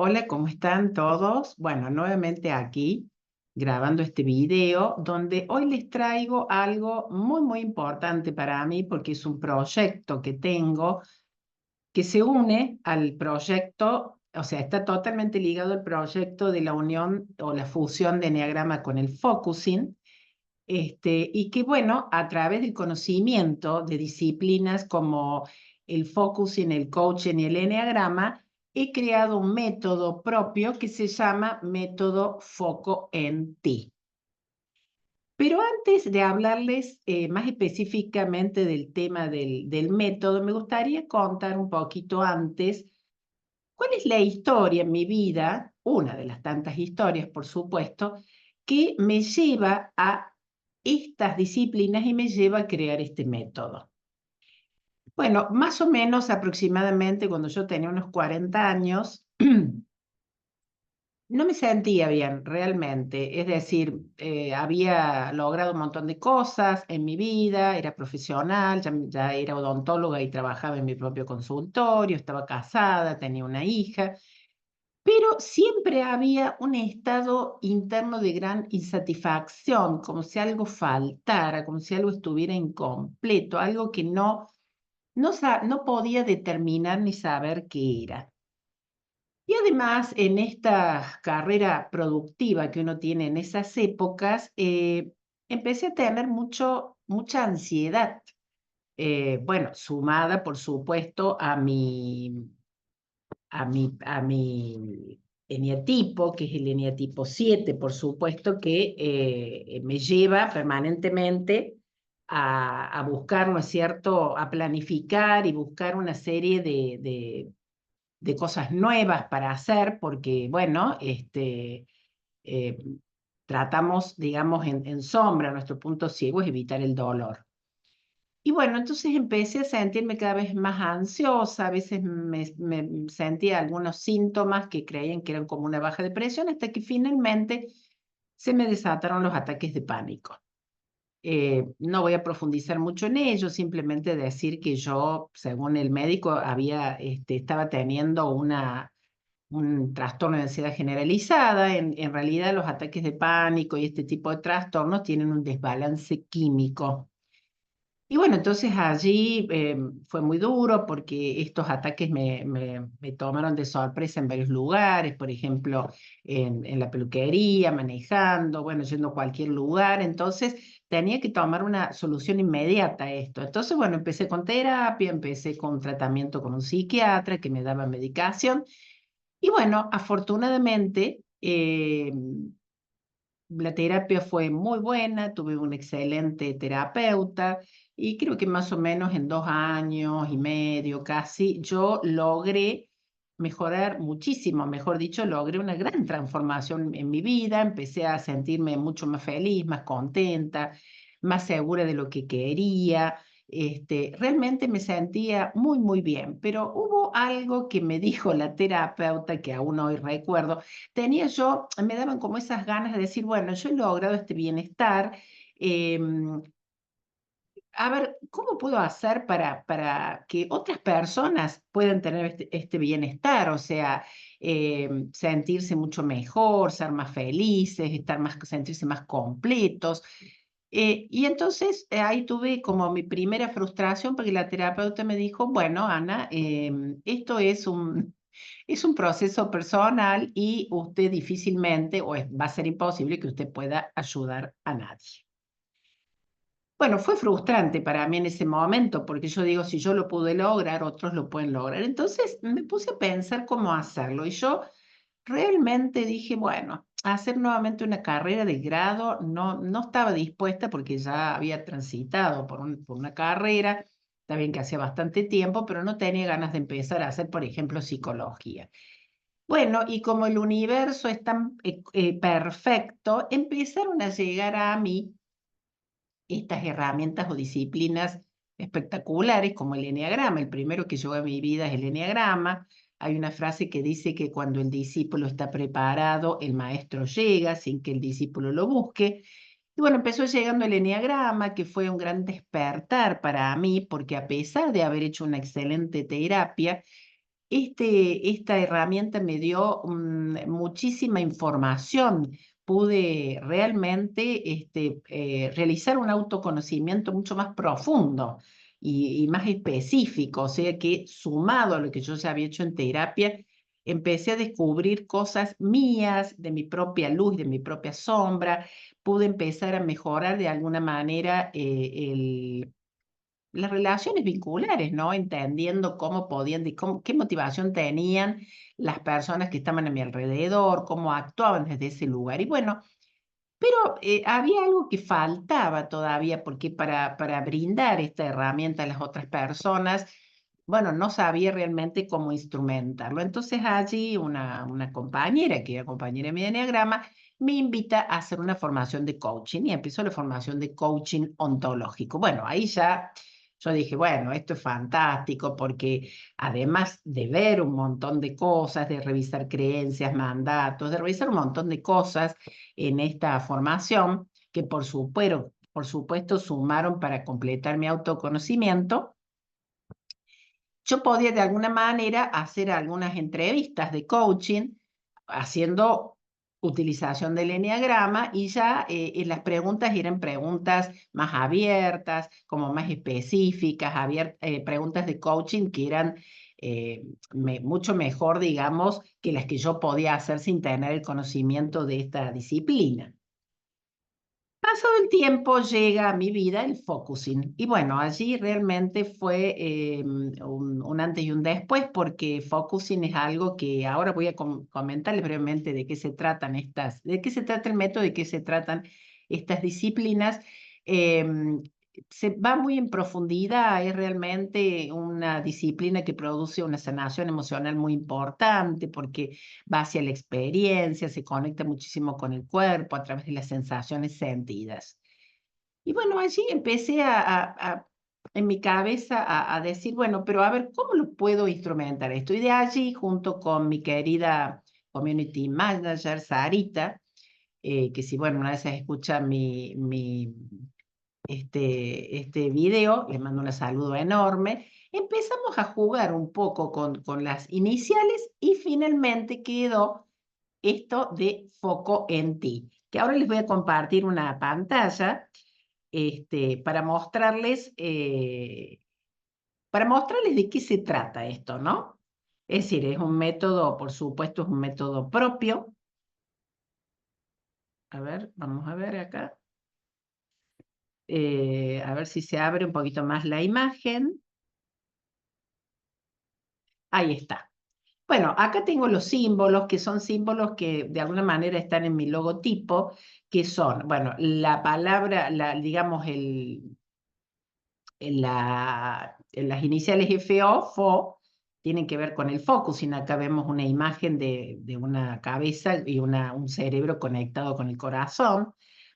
Hola, ¿cómo están todos? Bueno, nuevamente aquí grabando este video donde hoy les traigo algo muy importante para mí porque es un proyecto que tengo que se une al proyecto, o sea, está totalmente ligado al proyecto de la unión o la fusión de Eneagrama con el Focusing, y que bueno, a través del conocimiento de disciplinas como el Focusing, el Coaching y el Eneagrama, he creado un método propio que se llama método Foco en Ti. Pero antes de hablarles más específicamente del tema del método, me gustaría contar un poquito antes cuál es la historia en mi vida, una de las tantas historias, por supuesto, que me lleva a estas disciplinas y me lleva a crear este método. Bueno, más o menos aproximadamente cuando yo tenía unos 40 años, no me sentía bien realmente, es decir, había logrado un montón de cosas en mi vida, era profesional, ya era odontóloga y trabajaba en mi propio consultorio, estaba casada, tenía una hija, pero siempre había un estado interno de gran insatisfacción, como si algo faltara, como si algo estuviera incompleto, algo que no podía determinar ni saber qué era. Y además, en esta carrera productiva que uno tiene en esas épocas, empecé a tener mucha ansiedad. Bueno, sumada, por supuesto, a mi eneatipo, que es el eneatipo 7, por supuesto, que me lleva permanentemente a buscar, ¿no es cierto?, a planificar y buscar una serie de cosas nuevas para hacer, porque, bueno, eh, tratamos, digamos, en sombra, nuestro punto ciego es evitar el dolor. Y bueno, entonces empecé a sentirme cada vez más ansiosa, a veces me sentía algunos síntomas que creían que eran como una baja de presión, hasta que finalmente se me desataron los ataques de pánico. No voy a profundizar mucho en ello, simplemente decir que yo, según el médico, estaba teniendo un trastorno de ansiedad generalizada. En realidad, los ataques de pánico y este tipo de trastornos tienen un desbalance químico. Y bueno, entonces allí fue muy duro porque estos ataques me tomaron de sorpresa en varios lugares, por ejemplo, en la peluquería, manejando, bueno, yendo a cualquier lugar. Entonces tenía que tomar una solución inmediata a esto. Entonces, bueno, empecé con terapia, empecé con tratamiento con un psiquiatra que me daba medicación. Y bueno, afortunadamente, la terapia fue muy buena, tuve un excelente terapeuta y creo que más o menos en 2 años y medio casi yo logré mejorar muchísimo, mejor dicho, logré una gran transformación en mi vida, empecé a sentirme mucho más feliz, más contenta, más segura de lo que quería. Realmente me sentía muy bien, pero hubo algo que me dijo la terapeuta que aún hoy recuerdo. Me daban como esas ganas de decir, bueno, yo he logrado este bienestar, em, a ver, ¿cómo puedo hacer para que otras personas puedan tener este bienestar? O sea, sentirse mucho mejor, ser más felices, sentirse más completos. Y entonces ahí tuve como mi primera frustración porque la terapeuta me dijo, bueno, Ana, esto es un proceso personal y usted difícilmente, va a ser imposible que usted pueda ayudar a nadie. Bueno, fue frustrante para mí en ese momento, porque yo digo, si yo lo pude lograr, otros lo pueden lograr. Entonces me puse a pensar cómo hacerlo y yo realmente dije, bueno, hacer nuevamente una carrera de grado no estaba dispuesta porque ya había transitado por una carrera, está bien que hacía bastante tiempo, pero no tenía ganas de empezar a hacer, por ejemplo, psicología. Bueno, y como el universo es tan perfecto, empezaron a llegar a mí estas herramientas o disciplinas espectaculares como el eneagrama. El primero que llegó a mi vida es el eneagrama. Hay una frase que dice que cuando el discípulo está preparado, el maestro llega sin que el discípulo lo busque. Y bueno, empezó llegando el eneagrama, que fue un gran despertar para mí, porque a pesar de haber hecho una excelente terapia, esta herramienta me dio muchísima información. Pude realmente realizar un autoconocimiento mucho más profundo y más específico, o sea que sumado a lo que yo ya había hecho en terapia, empecé a descubrir cosas mías, de mi propia luz, de mi propia sombra. Pude empezar a mejorar de alguna manera las relaciones vinculares, ¿no? Entendiendo cómo podían, qué motivación tenían las personas que estaban a mi alrededor, cómo actuaban desde ese lugar. Y bueno, pero había algo que faltaba todavía, porque para brindar esta herramienta a las otras personas, bueno, no sabía realmente cómo instrumentarlo. Entonces allí una compañera, que era compañera de mi enneagrama, me invita a hacer una formación de coaching y empezó la formación de coaching ontológico. Bueno, ahí ya yo dije, bueno, esto es fantástico porque además de ver un montón de cosas, de revisar creencias, mandatos, de revisar un montón de cosas en esta formación, que por supuesto sumaron para completar mi autoconocimiento, yo podía de alguna manera hacer algunas entrevistas de coaching haciendo utilización del eneagrama y ya las preguntas eran preguntas más abiertas, como más específicas, preguntas de coaching que eran mucho mejor, digamos, que las que yo podía hacer sin tener el conocimiento de esta disciplina. Pasado el tiempo llega a mi vida el focusing y bueno, allí realmente fue un antes y un después porque focusing es algo que ahora voy a comentarles brevemente de qué se tratan de qué se trata el método, de qué se tratan estas disciplinas. Em, Se va muy en profundidad, es realmente una disciplina que produce una sanación emocional muy importante porque va hacia la experiencia, se conecta muchísimo con el cuerpo a través de las sensaciones sentidas. Y bueno, allí empecé en mi cabeza a decir, bueno, pero a ver, ¿cómo lo puedo instrumentar esto? Y de allí, junto con mi querida community manager, Sarita, que si, bueno, una vez escucha este video, le mando un saludo enorme. Empezamos a jugar un poco con las iniciales y finalmente quedó esto de foco en ti, que ahora les voy a compartir una pantalla para mostrarles de qué se trata esto, ¿no? Es decir, es un método, por supuesto, es un método propio. A ver, vamos a ver acá. A ver si se abre un poquito más la imagen. Ahí está. Bueno, acá tengo los símbolos, que son símbolos que de alguna manera están en mi logotipo, que son, bueno, la palabra, digamos, en las iniciales FO, FO, tienen que ver con el focusing. Acá vemos una imagen de una cabeza y un cerebro conectado con el corazón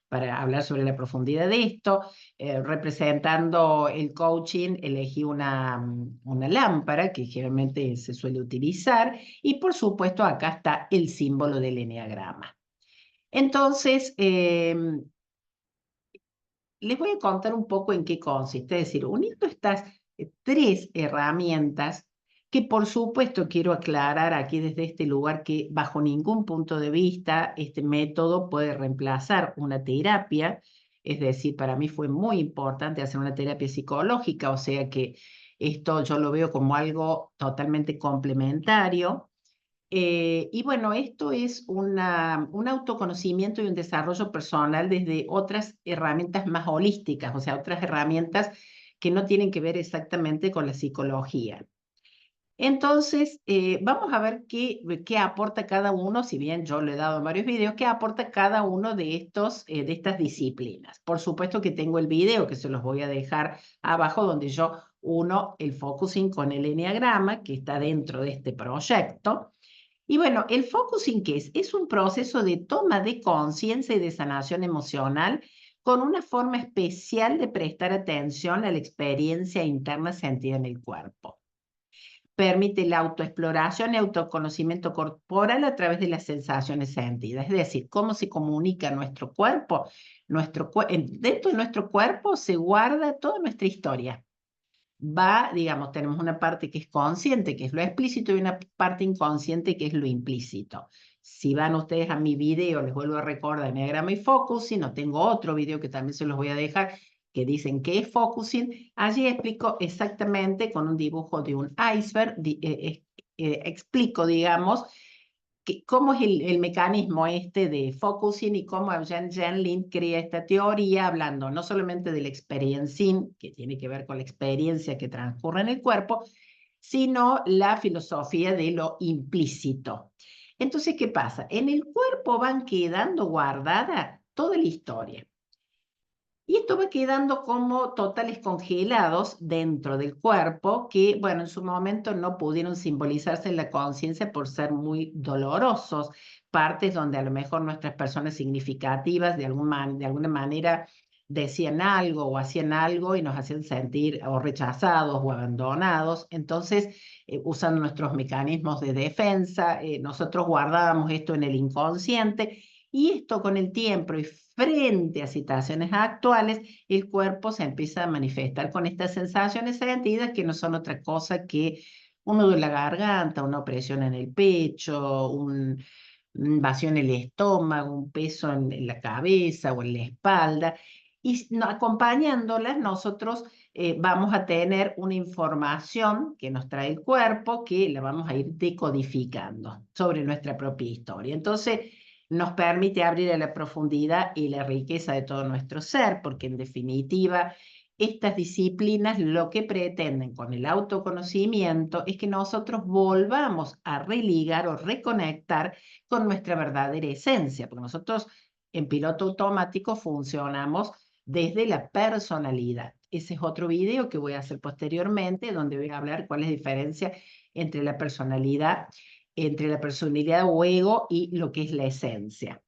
para hablar sobre la profundidad de esto. Representando el coaching, elegí una lámpara que generalmente se suele utilizar y por supuesto acá está el símbolo del eneagrama. Entonces, les voy a contar un poco en qué consiste, es decir, uniendo estas tres herramientas, que por supuesto quiero aclarar aquí desde este lugar que bajo ningún punto de vista este método puede reemplazar una terapia, es decir, para mí fue muy importante hacer una terapia psicológica, o sea que esto yo lo veo como algo totalmente complementario. Y bueno, esto es un autoconocimiento y un desarrollo personal desde otras herramientas más holísticas, o sea, otras herramientas que no tienen que ver exactamente con la psicología. Entonces, vamos a ver qué aporta cada uno, si bien yo le he dado en varios videos, qué aporta cada uno de estas disciplinas. Por supuesto que tengo el video que se los voy a dejar abajo, donde yo uno el focusing con el eneagrama, que está dentro de este proyecto. Y bueno, el focusing, ¿qué es? Es un proceso de toma de conciencia y de sanación emocional con una forma especial de prestar atención a la experiencia interna sentida en el cuerpo. Permite la autoexploración y autoconocimiento corporal a través de las sensaciones sentidas, es decir, cómo se comunica nuestro cuerpo. Dentro de nuestro cuerpo se guarda toda nuestra historia. digamos, tenemos una parte que es consciente, que es lo explícito, y una parte inconsciente, que es lo implícito. Si van ustedes a mi video, les vuelvo a recordar Enneagrama y Focusing, no tengo otro video que también se los voy a dejar, que dicen qué es Focusing. Allí explico exactamente con un dibujo de un iceberg, explico, digamos, cómo es el mecanismo este de focusing y cómo Jen Lin crea esta teoría, hablando no solamente del experiencing, que tiene que ver con la experiencia que transcurre en el cuerpo, sino la filosofía de lo implícito. Entonces, ¿qué pasa? En el cuerpo van quedando guardada toda la historia. Y esto va quedando como totales congelados dentro del cuerpo que, bueno, en su momento no pudieron simbolizarse en la conciencia por ser muy dolorosos, partes donde a lo mejor nuestras personas significativas de alguna manera decían algo o hacían algo y nos hacían sentir o rechazados o abandonados. Entonces, usando nuestros mecanismos de defensa, nosotros guardábamos esto en el inconsciente y esto con el tiempo y frente a situaciones actuales, el cuerpo se empieza a manifestar con estas sensaciones sentidas que no son otra cosa que un nudo en la garganta, una opresión en el pecho, un vacío en el estómago, un peso en la cabeza o en la espalda. Y acompañándolas, nosotros vamos a tener una información que nos trae el cuerpo, que la vamos a ir decodificando sobre nuestra propia historia. Entonces, nos permite abrir a la profundidad y la riqueza de todo nuestro ser, porque en definitiva, estas disciplinas lo que pretenden con el autoconocimiento es que nosotros volvamos a religar o reconectar con nuestra verdadera esencia, porque nosotros en piloto automático funcionamos desde la personalidad. Ese es otro video que voy a hacer posteriormente, donde voy a hablar cuál es la diferencia entre la personalidad o ego y lo que es la esencia.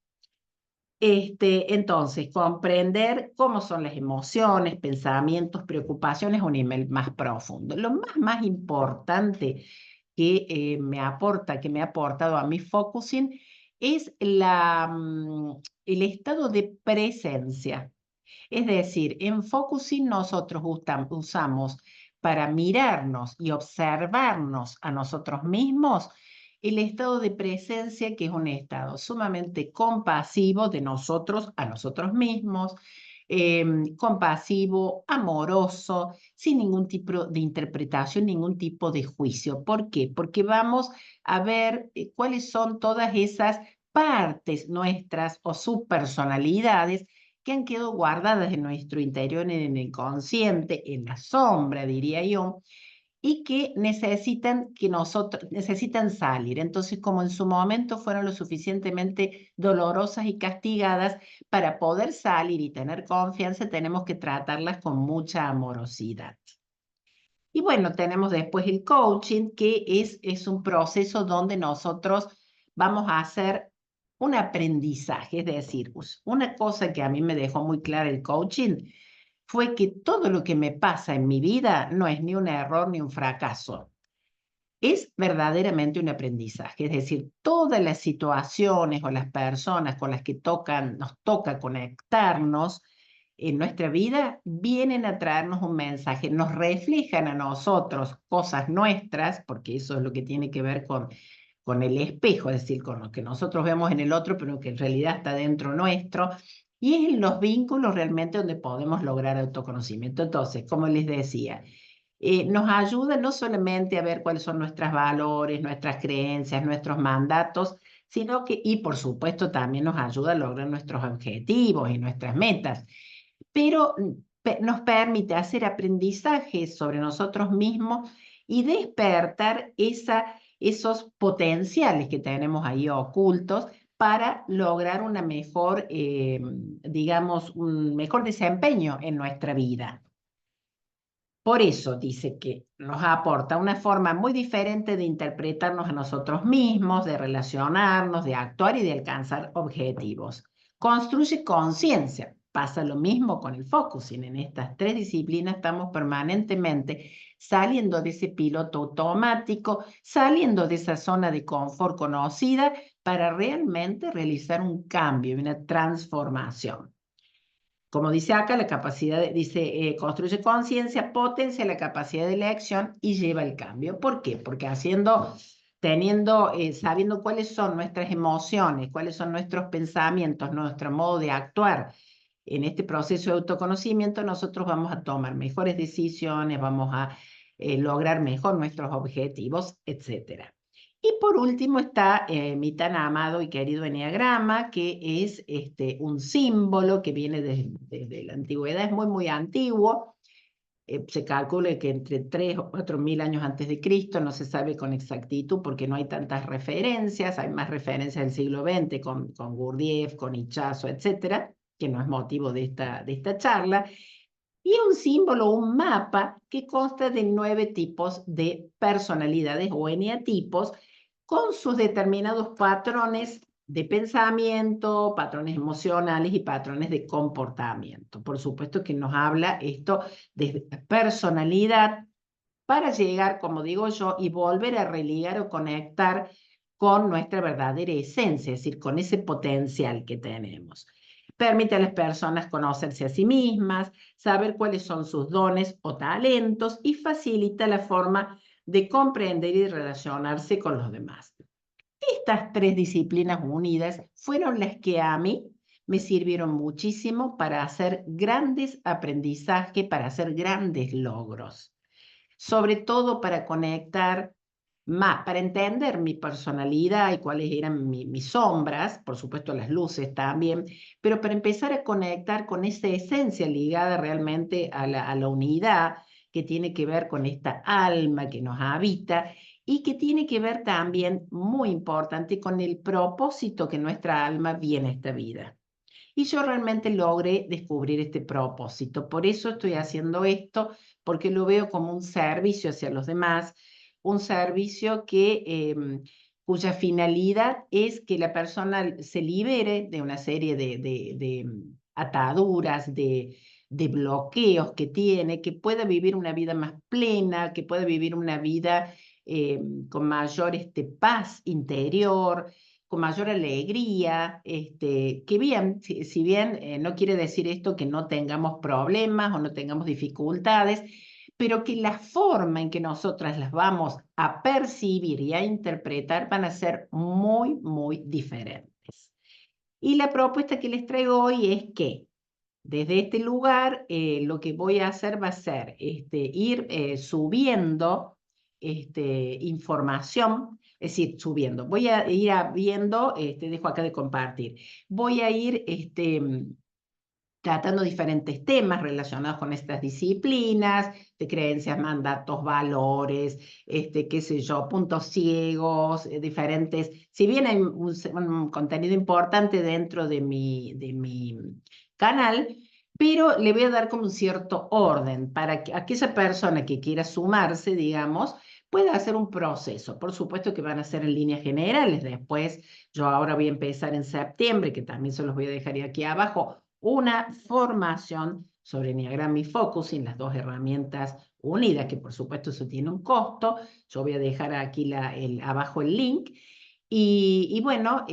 Entonces, comprender cómo son las emociones, pensamientos, preocupaciones a un nivel más profundo. Lo más importante que me ha aportado a mi focusing es el estado de presencia. Es decir, en focusing nosotros usamos para mirarnos y observarnos a nosotros mismos el estado de presencia, que es un estado sumamente compasivo de nosotros a nosotros mismos, compasivo, amoroso, sin ningún tipo de interpretación, ningún tipo de juicio. ¿Por qué? Porque vamos a ver cuáles son todas esas partes nuestras o subpersonalidades que han quedado guardadas en nuestro interior, en el consciente, en la sombra, diría yo, y que necesitan salir. Entonces, como en su momento fueron lo suficientemente dolorosas y castigadas, para poder salir y tener confianza, tenemos que tratarlas con mucha amorosidad. Y bueno, tenemos después el coaching, que es un proceso donde nosotros vamos a hacer un aprendizaje. Es decir, una cosa que a mí me dejó muy clara el coaching fue que todo lo que me pasa en mi vida no es ni un error ni un fracaso. Es verdaderamente un aprendizaje. Es decir, todas las situaciones o las personas con las que nos toca conectarnos en nuestra vida vienen a traernos un mensaje, nos reflejan a nosotros cosas nuestras, porque eso es lo que tiene que ver con el espejo, es decir, con lo que nosotros vemos en el otro, pero que en realidad está dentro nuestro. Y es en los vínculos realmente donde podemos lograr autoconocimiento. Entonces, como les decía, nos ayuda no solamente a ver cuáles son nuestros valores, nuestras creencias, nuestros mandatos, sino que, y por supuesto, también nos ayuda a lograr nuestros objetivos y nuestras metas, pero nos permite hacer aprendizajes sobre nosotros mismos y despertar esos potenciales que tenemos ahí ocultos para lograr una mejor, digamos, un mejor desempeño en nuestra vida. Por eso dice que nos aporta una forma muy diferente de interpretarnos a nosotros mismos, de relacionarnos, de actuar y de alcanzar objetivos. Construye conciencia. Pasa lo mismo con el focusing. En estas tres disciplinas estamos permanentemente saliendo de ese piloto automático, saliendo de esa zona de confort conocida para realmente realizar un cambio y una transformación. como dice acá, la capacidad, dice, construye conciencia, potencia la capacidad de elección y lleva el cambio. ¿Por qué? Porque sabiendo cuáles son nuestras emociones, cuáles son nuestros pensamientos, nuestro modo de actuar en este proceso de autoconocimiento, nosotros vamos a tomar mejores decisiones, vamos a lograr mejor nuestros objetivos, etcétera. Y por último está mi tan amado y querido eneagrama, que es un símbolo que viene desde la antigüedad, es muy, muy antiguo. Se calcula que entre 3 o 4 mil años antes de Cristo, no se sabe con exactitud porque no hay tantas referencias, hay más referencias del siglo XX con Gurdjieff, con Ichazo, etcétera, que no es motivo de esta charla. Y un símbolo, un mapa que consta de 9 tipos de personalidades o eneatipos con sus determinados patrones de pensamiento, patrones emocionales y patrones de comportamiento. Por supuesto que nos habla esto de personalidad para llegar, como digo yo, y volver a religar o conectar con nuestra verdadera esencia, es decir, con ese potencial que tenemos. Permite a las personas conocerse a sí mismas, saber cuáles son sus dones o talentos y facilita la forma de comprender y relacionarse con los demás. Estas 3 disciplinas unidas fueron las que a mí me sirvieron muchísimo para hacer grandes aprendizajes, para hacer grandes logros, sobre todo para conectar más, para entender mi personalidad y cuáles eran mis sombras, por supuesto las luces también, pero para empezar a conectar con esa esencia ligada realmente a la unidad que tiene que ver con esta alma que nos habita y que tiene que ver también, muy importante, con el propósito que nuestra alma viene a esta vida. Y yo realmente logré descubrir este propósito. Por eso estoy haciendo esto, porque lo veo como un servicio hacia los demás, un servicio cuya finalidad es que la persona se libere de una serie de ataduras, de bloqueos que tiene, que pueda vivir una vida más plena, que pueda vivir una vida con mayor paz interior, con mayor alegría, que bien, si bien no quiere decir esto que no tengamos problemas o no tengamos dificultades, pero que la forma en que nosotras las vamos a percibir y a interpretar van a ser muy, muy diferentes. Y la propuesta que les traigo hoy es que desde este lugar lo que voy a hacer va a ser ir subiendo información, es decir, subiendo. Voy a ir viendo, dejo acá de compartir, voy a ir tratando diferentes temas relacionados con estas disciplinas, de creencias, mandatos, valores, qué sé yo, puntos ciegos, diferentes. Si bien hay un contenido importante dentro de mi canal, pero le voy a dar como un cierto orden para que aquella persona que quiera sumarse, digamos, pueda hacer un proceso. Por supuesto que van a ser en líneas generales. Después, yo ahora voy a empezar en septiembre, que también se los voy a dejar aquí abajo, una formación sobre Enneagram y Focusing, las 2 herramientas unidas, que por supuesto eso tiene un costo. Yo voy a dejar aquí abajo el link. Y bueno,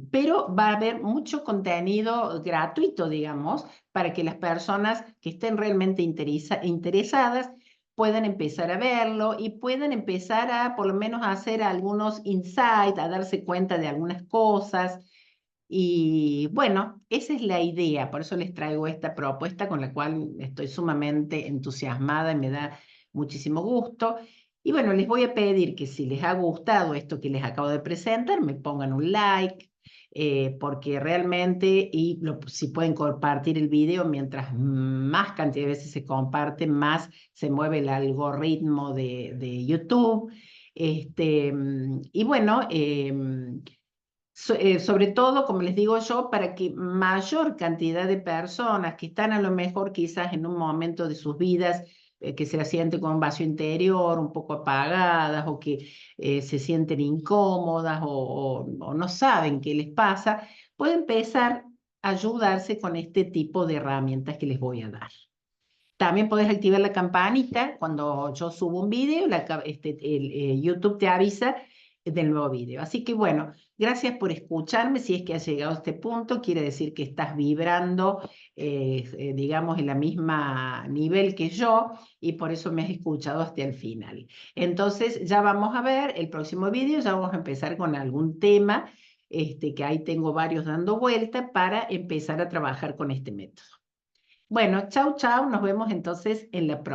pero va a haber mucho contenido gratuito, digamos, para que las personas que estén realmente interesadas puedan empezar a verlo y puedan empezar a, por lo menos, a hacer algunos insights, a darse cuenta de algunas cosas. Y bueno, esa es la idea, por eso les traigo esta propuesta con la cual estoy sumamente entusiasmada y me da muchísimo gusto. Y bueno, les voy a pedir que si les ha gustado esto que les acabo de presentar, me pongan un like, porque realmente, si pueden compartir el video, mientras más cantidad de veces se comparte, más se mueve el algoritmo de YouTube. Y bueno, sobre todo, como les digo yo, para que mayor cantidad de personas que están a lo mejor quizás en un momento de sus vidas que se sienten con un vacío interior, un poco apagadas o que se sienten incómodas o no saben qué les pasa, pueden empezar a ayudarse con este tipo de herramientas que les voy a dar. También puedes activar la campanita cuando yo subo un video, YouTube te avisa del nuevo video. Así que bueno, gracias por escucharme. Si es que has llegado a este punto, quiere decir que estás vibrando, digamos, en la misma nivel que yo y por eso me has escuchado hasta el final. Entonces ya vamos a ver el próximo video, ya vamos a empezar con algún tema, que ahí tengo varios dando vuelta para empezar a trabajar con este método. Bueno, chau, chau, nos vemos entonces en la próxima.